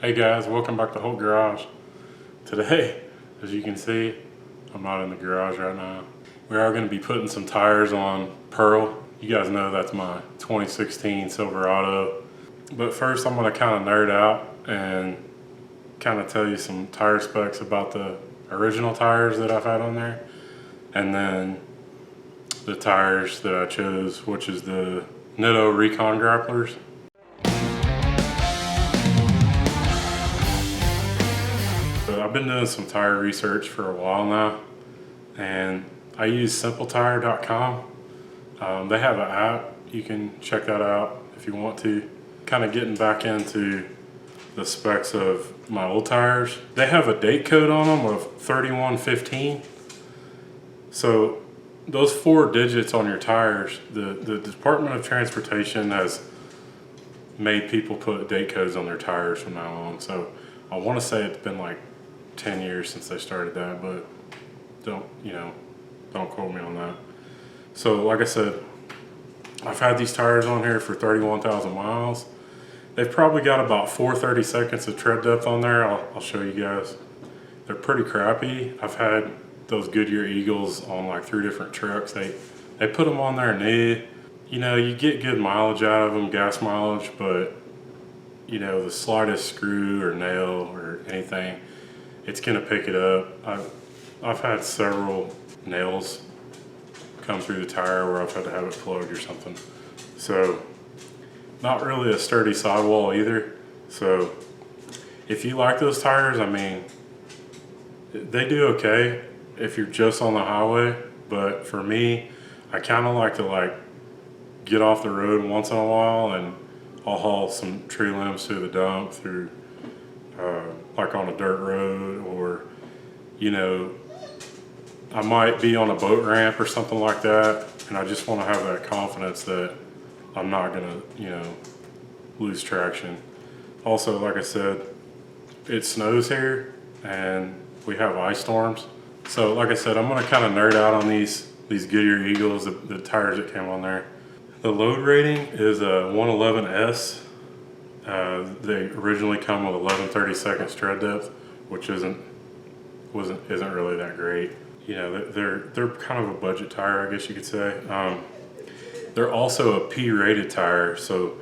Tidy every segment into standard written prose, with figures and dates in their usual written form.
Hey guys, welcome back to Holt Garage. Today, as you can see, I'm not in the garage right now. We are going to be putting some tires on Pearl. You guys know that's my 2016 Silverado. But first I'm going to kind of nerd out and kind of tell you some tire specs about the original tires that I've had on there. And then the tires that I chose, which is the Nitto Recon Grapplers. I've been doing some tire research for a while now, and I use simpletire.com. They have an app, you can check that out if you want to. Kind of getting back into the specs of my old tires. They have a date code on them of 3115. So those 4 digits on your tires, the Department of Transportation has made people put date codes on their tires from now on. So I want to say it's been like 10 years since they started that, but don't quote me on that. So like I said, I've had these tires on here for 31,000 miles. They've probably got about 430 seconds of tread depth on there. I'll show you guys. They're pretty crappy. I've had those Goodyear Eagles on like 3 different trucks. They put them on there and you get good mileage out of them, gas mileage, but the slightest screw or nail or anything, it's gonna pick it up. I've had several nails come through the tire where I've had to have it plugged or something. So not really a sturdy sidewall either. So if you like those tires, I mean, they do okay if you're just on the highway, but for me, I kind of like to get off the road once in a while, and I'll haul some tree limbs to the dump through like on a dirt road, or I might be on a boat ramp or something like that, and I just want to have that confidence that I'm not gonna lose traction. Also, like I said, it snows here and we have ice storms. So like I said, I'm gonna kind of nerd out on these Goodyear Eagles, the tires that came on there. The load rating is a 111S. They originally come with 1130 seconds tread depth, which isn't really that great. They're kind of a budget tire, I guess you could say. They're also a P rated tire, so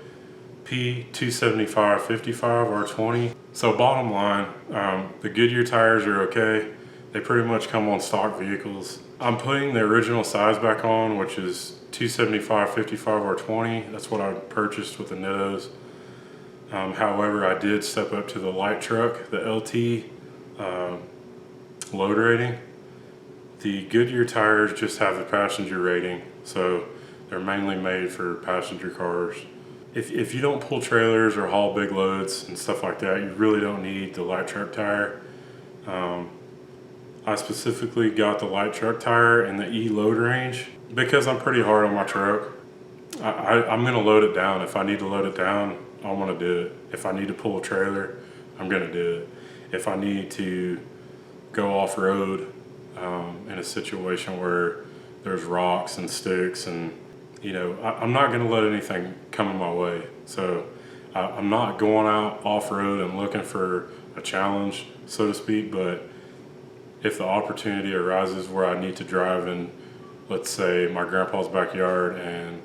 P275/55 R20. So bottom line, the Goodyear tires are okay. They pretty much come on stock vehicles. I'm putting the original size back on, which is 275/55 R20. That's what I purchased with the Nittos. However, I did step up to the light truck, the LT load rating. The Goodyear tires just have the passenger rating, so they're mainly made for passenger cars. If you don't pull trailers or haul big loads and stuff like that, you really don't need the light truck tire. I specifically got the light truck tire in the E load range because I'm pretty hard on my truck. I'm gonna load it down. If I need to load it down, I want to do it. If I need to pull a trailer, I'm gonna do it. If I need to go off-road in a situation where there's rocks and sticks, and I'm not gonna let anything come in my way. So I'm not going out off-road and looking for a challenge, so to speak, but if the opportunity arises where I need to drive in, let's say, my grandpa's backyard and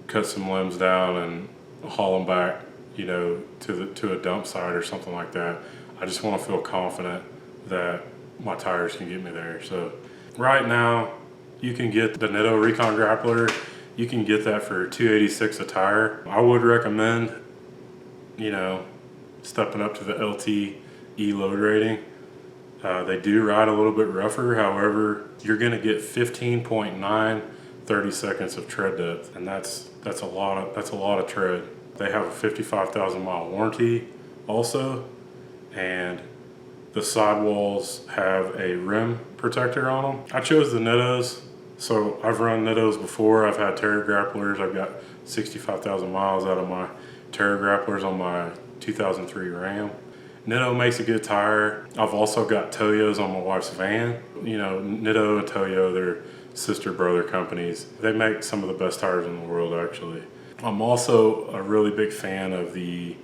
cut some limbs down and haul them back to a dump site or something like that, I just want to feel confident that my tires can get me there. So right now you can get the Nitto Recon Grappler. You can get that for $286 a tire. I would recommend stepping up to the LT E load rating. They do ride a little bit rougher, however, you're gonna get 15.9 30 seconds of tread depth, and that's a lot of tread. They have a 55,000 mile warranty also, and the sidewalls have a rim protector on them. I chose the Nittos, so I've run Nittos before. I've had Terra Grapplers. I've got 65,000 miles out of my Terra Grapplers on my 2003 Ram. Nitto makes a good tire. I've also got Toyos on my wife's van. Nitto and Toyo, they're sister brother companies. They make some of the best tires in the world, actually. I'm also a really big fan of the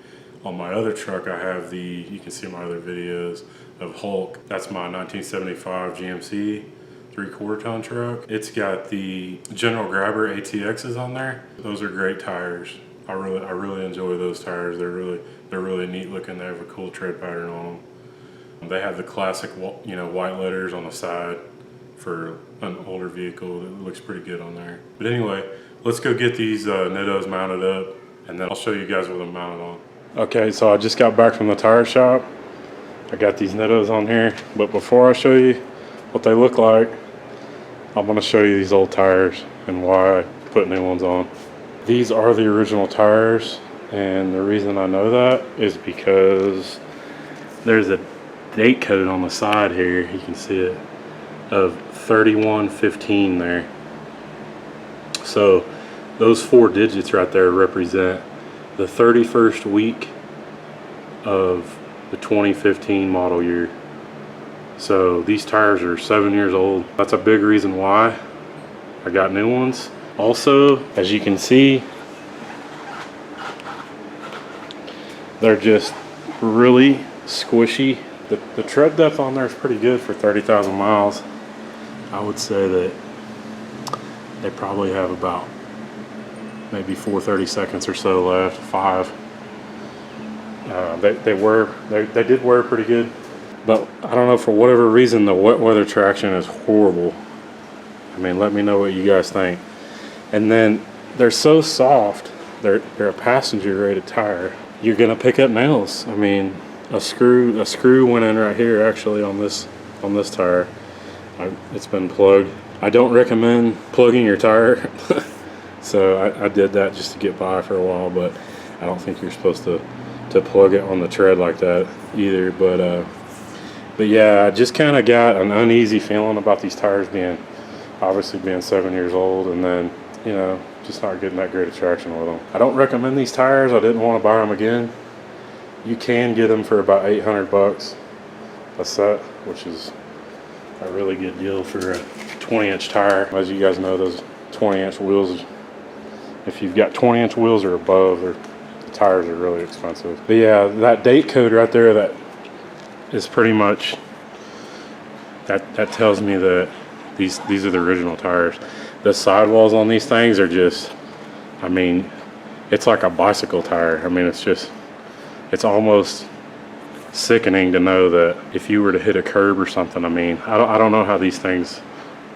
On my other truck, I have you can see my other videos of Hulk. That's my 1975 GMC 3/4 ton truck. It's got the General Grabber ATXs on there. Those are great tires. I really enjoy those tires. They're really neat looking. They have a cool tread pattern on them. They have the classic, white letters on the side for an older vehicle. It looks pretty good on there. But anyway, let's go get these Nittos mounted up, and then I'll show you guys what I'm mounted on. Okay, so I just got back from the tire shop. I got these Nittos on here, but before I show you what they look like, I'm going to show you these old tires and why I put new ones on. These are the original tires, and the reason I know that is because there's a date code on the side here, you can see it, of 3115 there. So those 4 digits right there represent the 31st week of the 2015 model year. So these tires are 7 years old. That's a big reason why I got new ones. Also, as you can see, they're just really squishy. The tread depth on there is pretty good for 30,000 miles. I would say that they probably have about maybe 430 seconds or so left, 5. They did wear pretty good, but I don't know, for whatever reason the wet weather traction is horrible. I mean, let me know what you guys think. And then they're so soft, they're a passenger rated tire. You're gonna pick up nails. I mean, a screw went in right here actually on this tire. It's been plugged. I don't recommend plugging your tire. So I did that just to get by for a while, but I don't think you're supposed to plug it on the tread like that either. But yeah, I just kind of got an uneasy feeling about these tires obviously being 7 years old, and then, just not getting that great of traction with them. I don't recommend these tires. I didn't want to buy them again. You can get them for about 800 bucks a set, which is a really good deal for a 20-inch tire. As you guys know, those 20-inch wheels, if you've got 20-inch wheels or above, the tires are really expensive. But yeah, that date code right there, that is pretty much, that tells me that these are the original tires. The sidewalls on these things are just, I mean, it's like a bicycle tire. I mean, it's almost sickening to know that if you were to hit a curb or something, I mean, I don't know how these things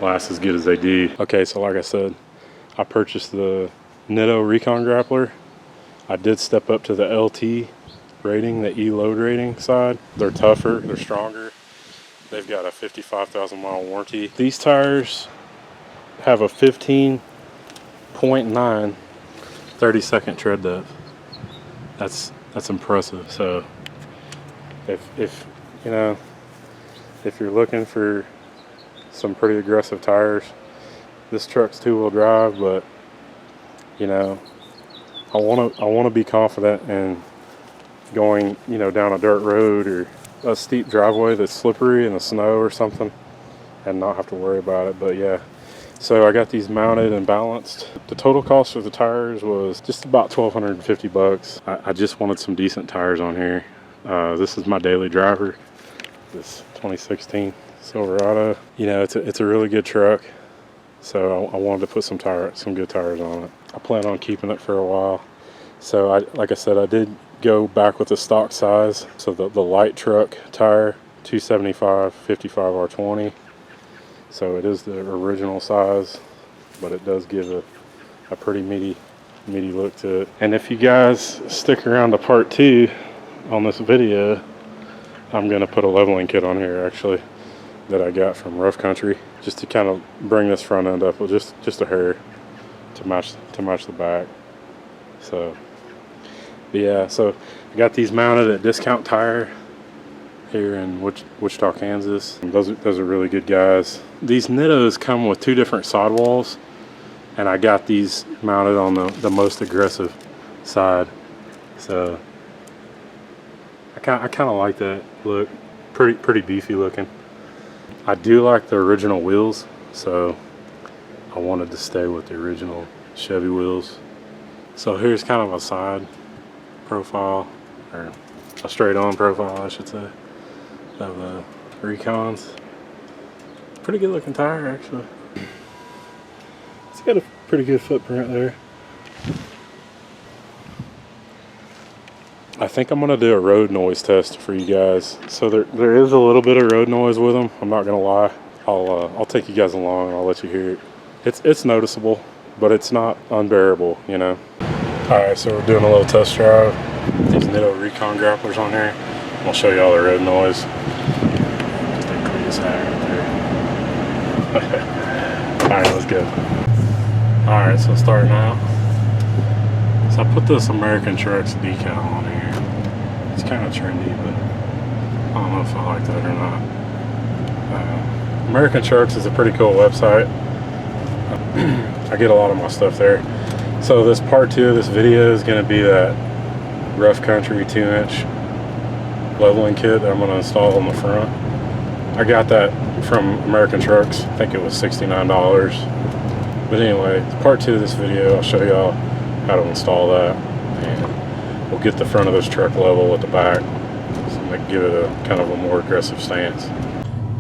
last as good as they do. Okay, so like I said, I purchased the Nitto Recon Grappler. I did step up to the LT rating, the E load rating side. They're tougher, they're stronger. They've got a 55,000 mile warranty. These tires have a 15.9 30-second tread depth. That's impressive. So if you're looking for some pretty aggressive tires, this truck's 2-wheel drive, but I want to be confident in going down a dirt road or a steep driveway that's slippery in the snow or something, and not have to worry about it. But yeah, so I got these mounted and balanced. The total cost of the tires was just about 1,250 bucks. I just wanted some decent tires on here. This is my daily driver, this 2016 Silverado. It's a really good truck, so I wanted to put some good tires on it. I plan on keeping it for a while. So like I said, I did go back with the stock size. So the light truck tire, 275 55 R20. So it is the original size, but it does give a pretty meaty look to it. And if you guys stick around to part 2 on this video, I'm gonna put a leveling kit on here actually that I got from Rough Country, just to kind of bring this front end up with just a hair to match the back. So yeah, so I got these mounted at Discount Tire here in Wichita, Kansas. Those are really good guys. These Nittos come with 2 different sidewalls, and I got these mounted on the most aggressive side. So I kind of like that look. Pretty beefy looking. I do like the original wheels, so I wanted to stay with the original Chevy wheels. So here's kind of a side profile or a straight on profile, I should say, of the Recons. Pretty good looking tire, actually. It's got a pretty good footprint there. I think I'm gonna do a road noise test for you guys. So there is a little bit of road noise with them. I'm not gonna lie. I'll take you guys along and I'll let you hear it. It's noticeable, but it's not unbearable, you know. All right, so we're doing a little test drive. These Nitto Recon Grapplers on here. I'll show you all the road noise. Just a Cletus hat right there. All right, let's go. All right, so starting out. So I put this American Trucks decal on here. It's kind of trendy, but I don't know if I like that or not. American Trucks is a pretty cool website. I get a lot of my stuff there. So this part 2 of this video is going to be that rough country 2-inch leveling kit that I'm going to install on the front. I got that from American Trucks. I think it was $69. But anyway, part 2 of this video, I'll show y'all how to install that, and we'll get the front of this truck level with the back, so make, give it a kind of a more aggressive stance.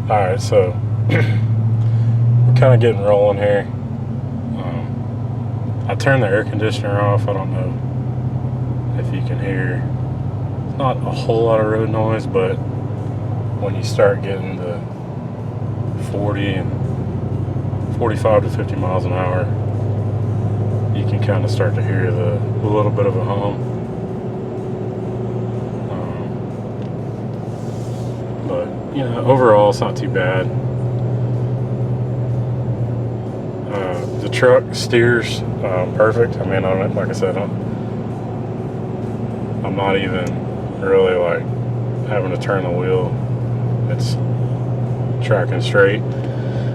All right, so we're kind of getting rolling here. I turned the air conditioner off. I don't know if you can hear. It's not a whole lot of road noise, but when you start getting to 40 and 45 to 50 miles an hour, you can kind of start to hear a little bit of a hum. But, you know, overall it's not too bad. The truck steers perfect. I mean, like I said, I'm not even really like having to turn the wheel. It's tracking straight.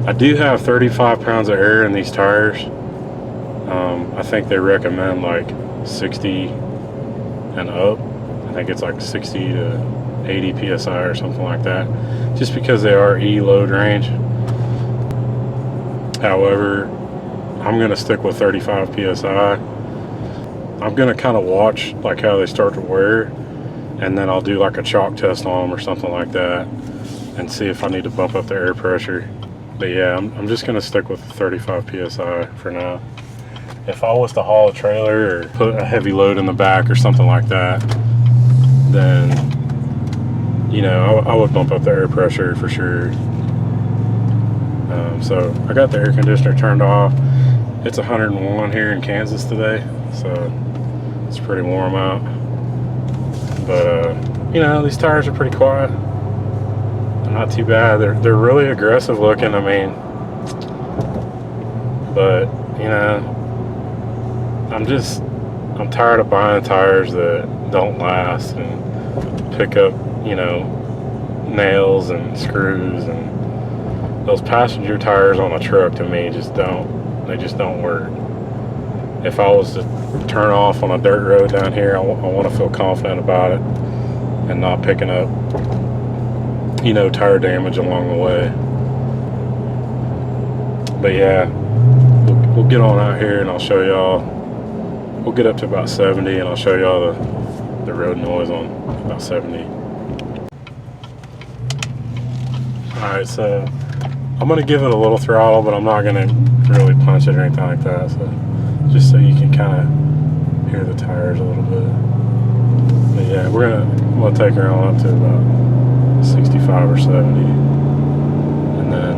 I do have 35 pounds of air in these tires. I think they recommend like 60 and up. I think it's like 60 to 80 psi or something like that, just because they are E load range. However, I'm gonna stick with 35 psi. I'm gonna kind of watch like how they start to wear, and then I'll do like a chalk test on them or something like that, and see if I need to bump up the air pressure. But yeah, I'm just gonna stick with 35 psi for now. If I was to haul a trailer or put a heavy load in the back or something like that, then, you know, I would bump up the air pressure for sure. So I got the air conditioner turned off. It's 101 here in Kansas today, so it's pretty warm out. But you know, these tires are pretty quiet. They're not too bad. They're really aggressive looking. I mean, but you know, I'm tired of buying tires that don't last and pick up, you know, nails and screws, and those passenger tires on a truck to me just don't work. If I was to turn off on a dirt road down here, I want to feel confident about it and not picking up, you know, tire damage along the way. But yeah, we'll get on out here and I'll show y'all. We'll get up to about 70 and I'll show y'all the road noise on about 70. Alright, so I'm going to give it a little throttle, but I'm not going to really punch it or anything like that. So just so you can kind of hear the tires a little bit. But yeah, I'm going to take her on up to about 65 or 70. And then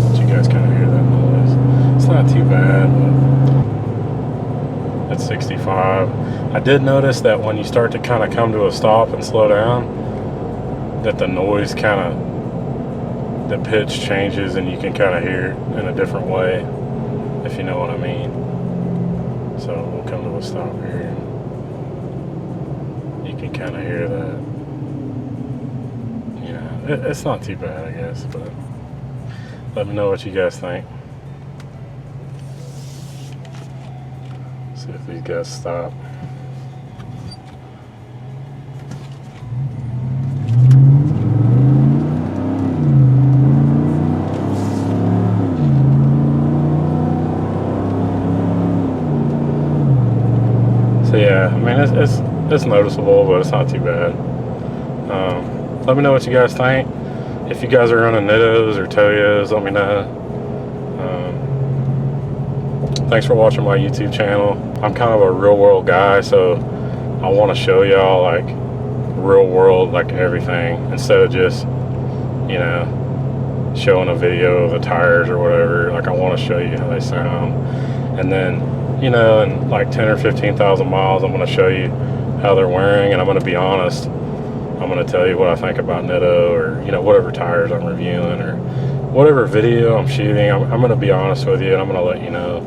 let you guys kind of hear that noise. It's not too bad, but at 65. I did notice that when you start to kind of come to a stop and slow down, that the noise kind of, the pitch changes and you can kind of hear it in a different way, if you know what I mean. So we'll come to a stop here. You can kind of hear that. You know, it's not too bad, I guess, but let me know what you guys think. See if these guys stop. So yeah, I mean, it's noticeable, but it's not too bad. Let me know what you guys think. If you guys are running Nittos or Toyos, let me know. Thanks for watching my YouTube channel. I'm kind of a real world guy, so I want to show y'all like real world, like everything, instead of just, you know, showing a video of the tires or whatever. Like, I want to show you how they sound, and then, you know, in like 10 or 15,000 miles, I'm going to show you how they're wearing, and I'm going to be honest. I'm going to tell you what I think about Nitto, or, you know, whatever tires I'm reviewing, or whatever video I'm shooting. I'm going to be honest with you, and I'm going to let you know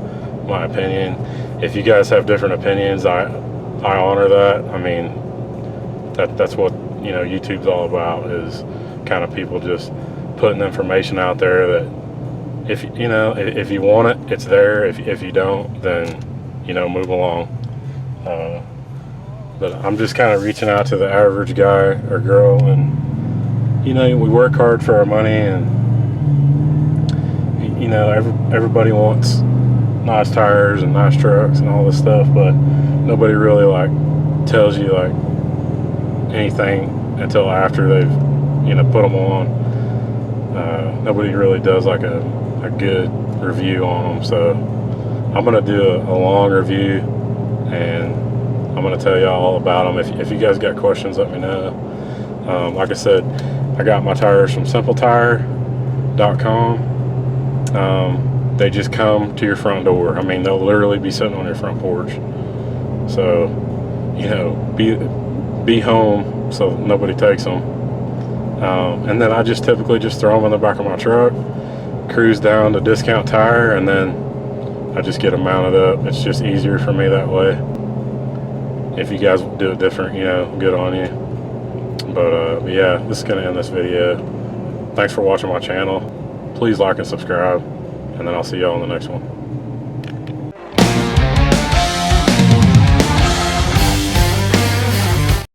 my opinion. If you guys have different opinions, I honor that. I mean, that's what, you know, YouTube's all about, is kind of people just putting information out there that, if you know, if you want it, it's there. If you don't, then, you know, move along. But I'm just kind of reaching out to the average guy or girl, and, you know, we work hard for our money, and, you know, everybody wants nice tires and nice trucks and all this stuff, but nobody really like tells you like anything until after they've, you know, put them on. Nobody really does like a good review on them, so I'm gonna do a long review, and I'm gonna tell y'all all about them. If you guys got questions, let me know. Like I said, I got my tires from simpletire.com. They just come to your front door. I mean, they'll literally be sitting on your front porch. So, you know, be home so nobody takes them. And then I just typically just throw them in the back of my truck, cruise down to Discount Tire, and then I just get them mounted up. It's just easier for me that way. If you guys do it different, you know, good on you. But yeah, this is gonna end this video. Thanks for watching my channel. Please like and subscribe, and then I'll see y'all in the next one.